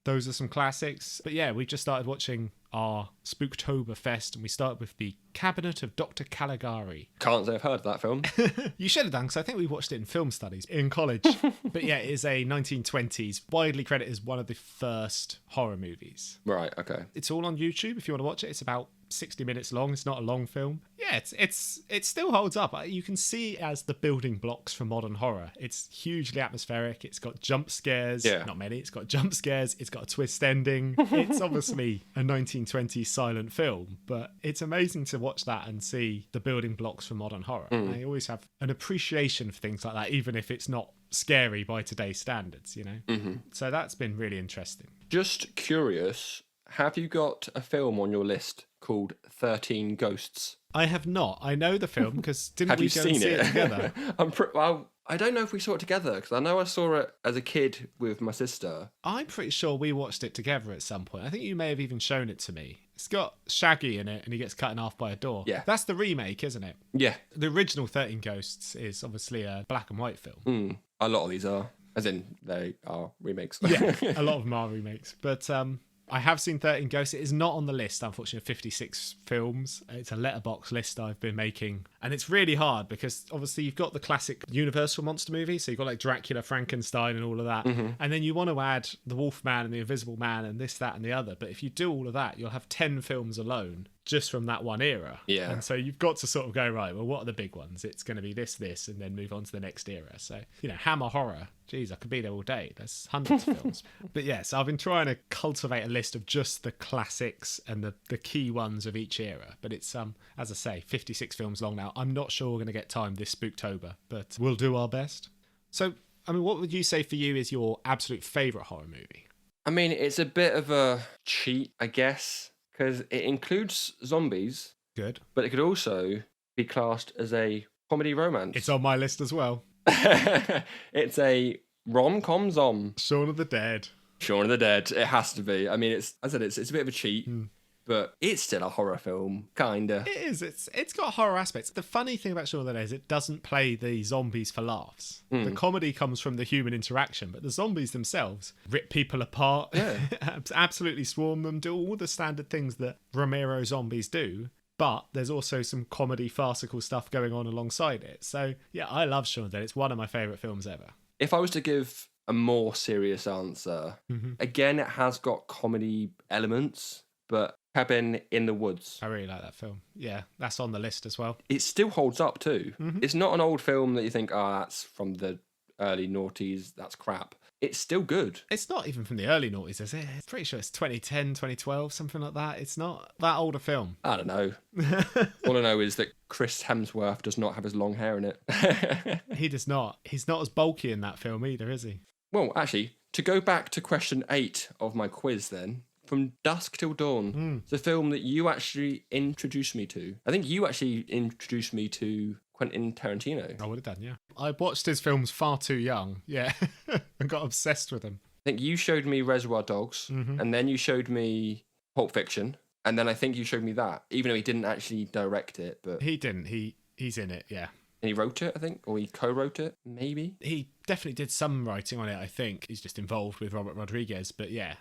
Those are some classics. But yeah, we just started watching our Spooktober Fest, and we started with The Cabinet of Dr. Caligari. Can't say I've heard of that film. You should have done, because I think we watched it in film studies in college. But yeah, it is a 1920s, widely credited as one of the first horror movies. Right, okay. It's all on YouTube if you want to watch it. It's about 60 minutes long. It's not a long film. Yeah, it still holds up. You can see it as the building blocks for modern horror. It's hugely atmospheric. It's got jump scares. Yeah. Not many. It's got jump scares. It's got a twist ending. It's obviously a 1920s silent film, but it's amazing to watch that and see the building blocks for modern horror. I always have an appreciation for things like that, even if it's not scary by today's standards, you know? So that's been really interesting. Just curious, have you got a film on your list called 13 Ghosts? I have not. I know the film because didn't Have we you go and seen see it together? Well, I don't know if we saw it together because I know I saw it as a kid with my sister. I'm pretty sure we watched it together at some point. I think you may have even shown it to me. It's got Shaggy in it and he gets cut in half by a door. Yeah. That's the remake, isn't it? Yeah. The original 13 Ghosts is obviously a black and white film. A lot of these are, as in they are remakes. Yeah, a lot of them are remakes. But I have seen 13 Ghosts. It is not on the list, unfortunately, of 56 films. It's a letterbox list I've been making. And it's really hard because obviously you've got the classic Universal monster movies. So you've got like Dracula, Frankenstein and all of that. And then you want to add the Wolfman and the Invisible Man and this, that and the other. But if you do all of that, you'll have 10 films alone just from that one era. Yeah. And so you've got to sort of go, right, well, what are the big ones? It's going to be this, and then move on to the next era. So, you know, Hammer Horror. Geez, I could be there all day. There's hundreds of films. But yeah, so I've been trying to cultivate a list of just the classics and the key ones of each era. But it's, as I say, 56 films long now. I'm not sure we're going to get time this Spooktober, but we'll do our best. So, I mean, what would you say for you is your absolute favourite horror movie? I mean, it's a bit of a cheat, I guess, because it includes zombies. Good. But it could also be classed as a comedy romance. It's on my list as well. It's a rom-com zom. Shaun of the Dead. Shaun of the Dead. It has to be. I mean, it's a bit of a cheat, but it's still a horror film, kinda. It is. It's got horror aspects. The funny thing about Shaun of the Dead is it doesn't play the zombies for laughs. The comedy comes from the human interaction, but the zombies themselves rip people apart, absolutely swarm them, do all the standard things that Romero zombies do. But there's also some comedy, farcical stuff going on alongside it. So, yeah, I love Shaun of the Dead. It's one of my favourite films ever. If I was to give a more serious answer, again, it has got comedy elements, but Cabin in the Woods. I really like that film. Yeah, that's on the list as well. It still holds up too. It's not an old film that you think, that's from the early noughties, that's crap. It's still good. It's not even from the early noughties, is it? I'm pretty sure it's 2010, 2012, something like that. It's not that old a film. I don't know. All I know is that Chris Hemsworth does not have his long hair in it. He does not. He's not as bulky in that film either, is he? Well, actually, to go back to question 8 of my quiz then, From Dusk Till Dawn, it's a film that you actually introduced me to. I think you actually introduced me to Quentin Tarantino. I would have done, yeah. I watched his films far too young, yeah, and got obsessed with them. I think you showed me Reservoir Dogs, and then you showed me Pulp Fiction, and then I think you showed me that, even though he didn't actually direct it. But He didn't. He's in it, yeah. and he wrote it, I think, or he co-wrote it, maybe. He definitely did some writing on it, I think. He's just involved with Robert Rodriguez, but yeah.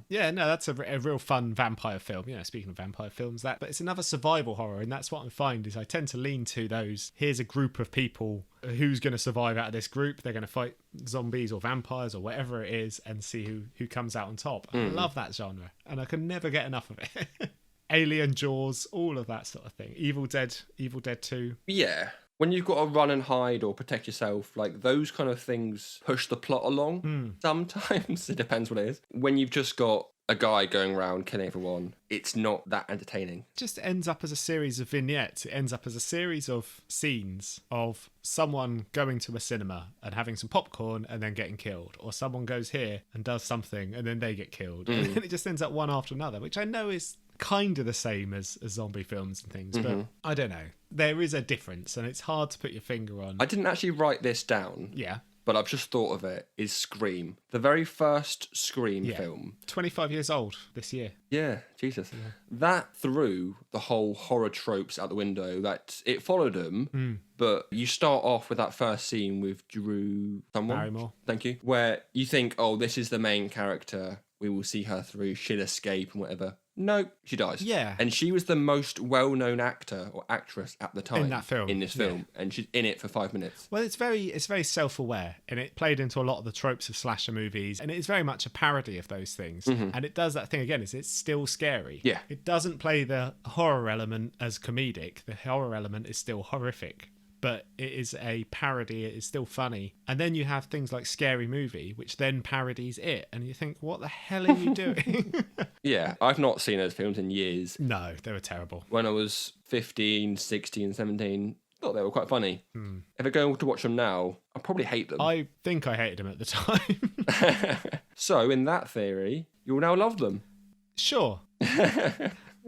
Yeah, no, that's a real fun vampire film. You know, speaking of vampire films, but it's another survival horror, and that's what I find is I tend to lean to those. Here's a group of people. Who's going to survive out of this group? They're going to fight zombies or vampires or whatever it is and see who comes out on top. I love that genre, and I can never get enough of it. Alien, Jaws, all of that sort of thing. Evil Dead 2. Yeah. When you've got to run and hide or protect yourself, like those kind of things push the plot along. Sometimes it depends what it is. When you've just got a guy going around killing everyone, it's not that entertaining. It just ends up as a series of vignettes. It ends up as a series of scenes of someone going to a cinema and having some popcorn and then getting killed, or someone goes here and does something and then they get killed, and then it just ends up one after another, which I know is kind of the same as zombie films and things, but I don't know. There is a difference, and it's hard to put your finger on. I didn't actually write this down. Yeah. But I've just thought of it, is Scream. The very first Scream film. 25 years old this year. Yeah, Jesus. Yeah. That threw the whole horror tropes out the window. That it followed them, but you start off with that first scene with Drew Barrymore. Thank you. Where you think, oh, this is the main character. We will see her through. She'll escape and whatever. No, she dies. Yeah. And she was the most well-known actor or actress at the time. In that film. In this film. Yeah. And she's in it for 5 minutes. Well, it's very self-aware, and it played into a lot of the tropes of slasher movies, and it's very much a parody of those things. And it does that thing again, is it's still scary. Yeah. It doesn't play the horror element as comedic. The horror element is still horrific. But it is a parody, it is still funny. And then you have things like Scary Movie, which then parodies it. And you think, what the hell are you doing? Yeah, I've not seen those films in years. No, they were terrible. When I was 15, 16, 17, I thought they were quite funny. If I go to watch them now, I'll probably hate them. I think I hated them at the time. So, in that theory, you'll now love them. Sure.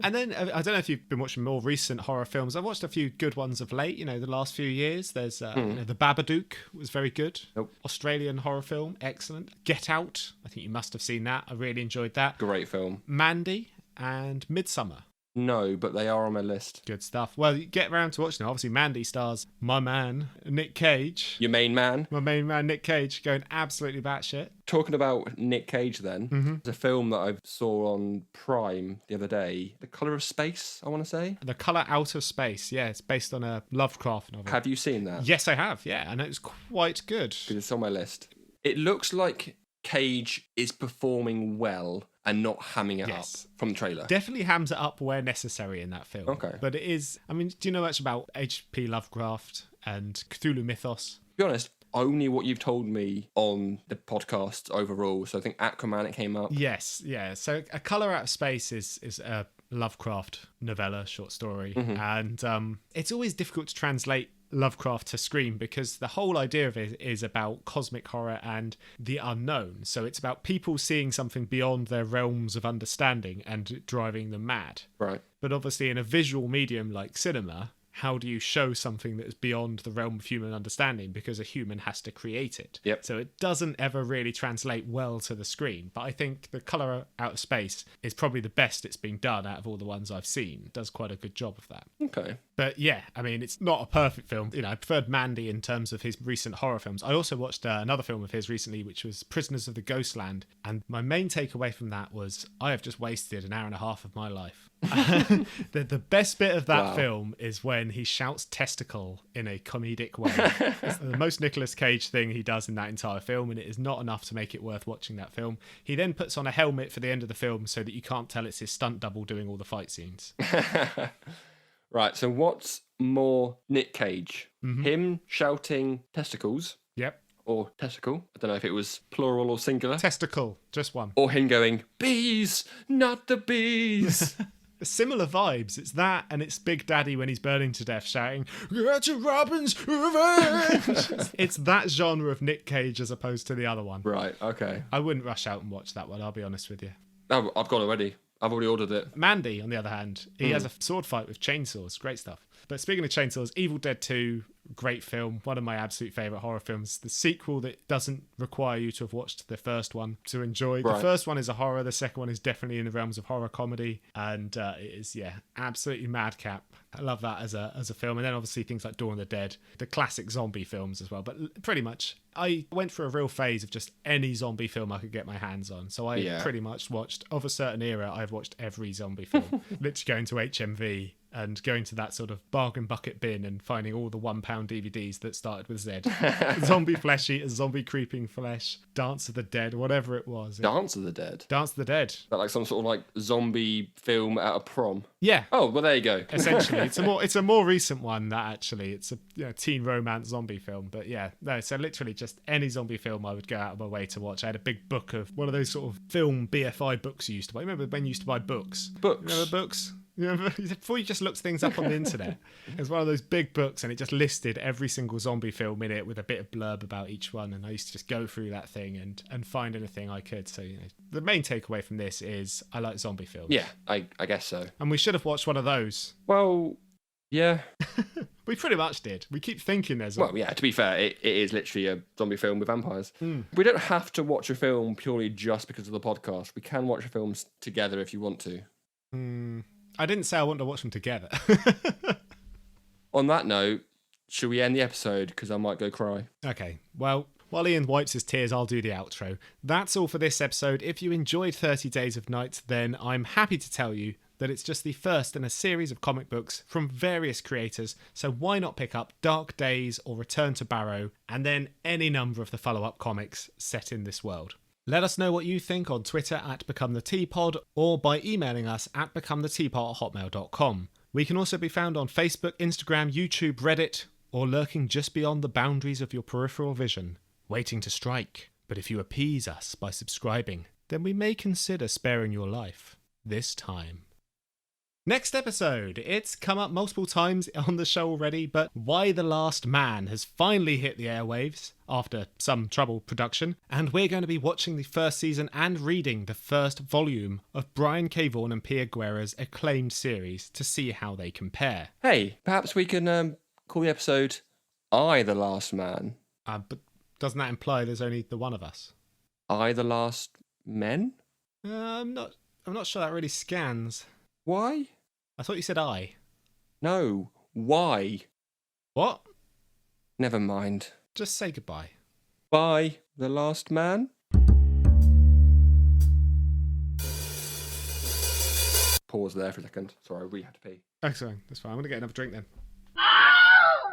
And then, I don't know if you've been watching more recent horror films. I've watched a few good ones of late, the last few years. There's The Babadook was very good. Nope. Australian horror film, excellent. Get Out, I think you must have seen that. I really enjoyed that. Great film. Mandy and Midsummer. No, but they are on my list. Good stuff. Well, you get around to watching it. Obviously, Mandy stars my man, Nick Cage. Your main man? My main man, Nick Cage, going absolutely batshit. Talking about Nick Cage then, there's a film that I saw on Prime the other day, The Colour of Space, I want to say. The Colour Out of Space, yeah. It's based on a Lovecraft novel. Have you seen that? Yes, I have, yeah. And it was quite good. Because it's on my list. It looks like Cage is performing well and not hamming it up from the trailer. Definitely hams it up where necessary in that film. Okay. But it is, do you know much about H.P. Lovecraft and Cthulhu mythos? To be honest, only what you've told me on the podcast overall. So I think Aquaman, it came up. Yes, yeah. So A Colour Out of Space is a Lovecraft novella, short story. And it's always difficult to translate Lovecraft to screen because the whole idea of it is about cosmic horror and the unknown. So it's about people seeing something beyond their realms of understanding and driving them mad. Right. But obviously in a visual medium like cinema, how do you show something that is beyond the realm of human understanding because a human has to create it? Yep. So it doesn't ever really translate well to the screen. But I think The Colour Out of Space is probably the best it's been done out of all the ones I've seen. It does quite a good job of that. Okay. But yeah, it's not a perfect film. I preferred Mandy in terms of his recent horror films. I also watched another film of his recently, which was Prisoners of the Ghostland. And my main takeaway from that was I have just wasted an hour and a half of my life. The best bit of that film is when he shouts testicle in a comedic way. It's the most Nicolas Cage thing he does in that entire film, and it is not enough to make it worth watching that film. He then puts on a helmet for the end of the film so that you can't tell it's his stunt double doing all the fight scenes. Right, so what's more Nick Cage? Him shouting testicles? Yep. Or testicle? I don't know if it was plural or singular. Testicle, just one. Or him going, bees, not the bees. Similar vibes. It's that, and it's Big Daddy when he's burning to death shouting, "Get your Robin's revenge!" It's that genre of Nick Cage as opposed to the other one. Right, okay. I wouldn't rush out and watch that one, I'll be honest with you. Oh, I've gone already. I've already ordered it. Mandy, on the other hand, he has a sword fight with chainsaws. Great stuff. But speaking of chainsaws, Evil Dead 2 Great film, one of my absolute favourite horror films. The sequel that doesn't require you to have watched the first one to enjoy. Right. The first one is a horror, the second one is definitely in the realms of horror comedy, and it is, absolutely madcap. I love that as a film. And then obviously things like Dawn of the Dead, the classic zombie films as well. But pretty much, I went through a real phase of just any zombie film I could get my hands on. So I pretty much watched, of a certain era, I've watched every zombie film. Literally going to HMV and going to that sort of bargain bucket bin and finding all the £1 DVDs that started with Z. Zombie Flesh Eater, Zombie Creeping Flesh, Dance of the Dead, whatever it was. Dance of the Dead? Dance of the Dead. That like some sort of like zombie film at a prom? Yeah. Oh, well, there you go. Essentially. It's a more recent one, that actually. It's a teen romance zombie film. But yeah, no, so literally just any zombie film I would go out of my way to watch. I had a big book of one of those sort of film BFI books you used to buy. Remember when you used to buy books? Books? Remember books? You know, before you just looked things up on the internet, it was one of those big books and it just listed every single zombie film in it with a bit of blurb about each one, and I used to just go through that thing and find anything I could. So the main takeaway from this is I like zombie films. Yeah, I guess so. And we should have watched one of those. Well, yeah. We pretty much did. We keep thinking there's Well, yeah, to be fair, it is literally a zombie film with vampires. We don't have to watch a film purely just because of the podcast. We can watch films together if you want to. I didn't say I want to watch them together. On that note, should we end the episode? Because I might go cry. Okay, well, while Iain wipes his tears, I'll do the outro. That's all for this episode. If you enjoyed 30 Days of Night, then I'm happy to tell you that it's just the first in a series of comic books from various creators, so why not pick up Dark Days or Return to Barrow, and then any number of the follow-up comics set in this world. Let us know what you think on Twitter at becometheteapot or by emailing us at becometheteapot@hotmail.com. We can also be found on Facebook, Instagram, YouTube, Reddit, or lurking just beyond the boundaries of your peripheral vision, waiting to strike. But if you appease us by subscribing, then we may consider sparing your life this time. Next episode, it's come up multiple times on the show already, but Y the Last Man has finally hit the airwaves after some troubled production, and we're going to be watching the first season and reading the first volume of Brian K. Vaughan and Pia Guerra's acclaimed series to see how they compare. Hey, perhaps we can call the episode I the Last Man. But doesn't that imply there's only the one of us? I the Last Men? I'm not sure that really scans. Why? I thought you said I. No, why? What? Never mind. Just say goodbye. Bye, the last man. Pause there for a second. Sorry, we had to pee. Excellent. That's fine. I'm going to get another drink then.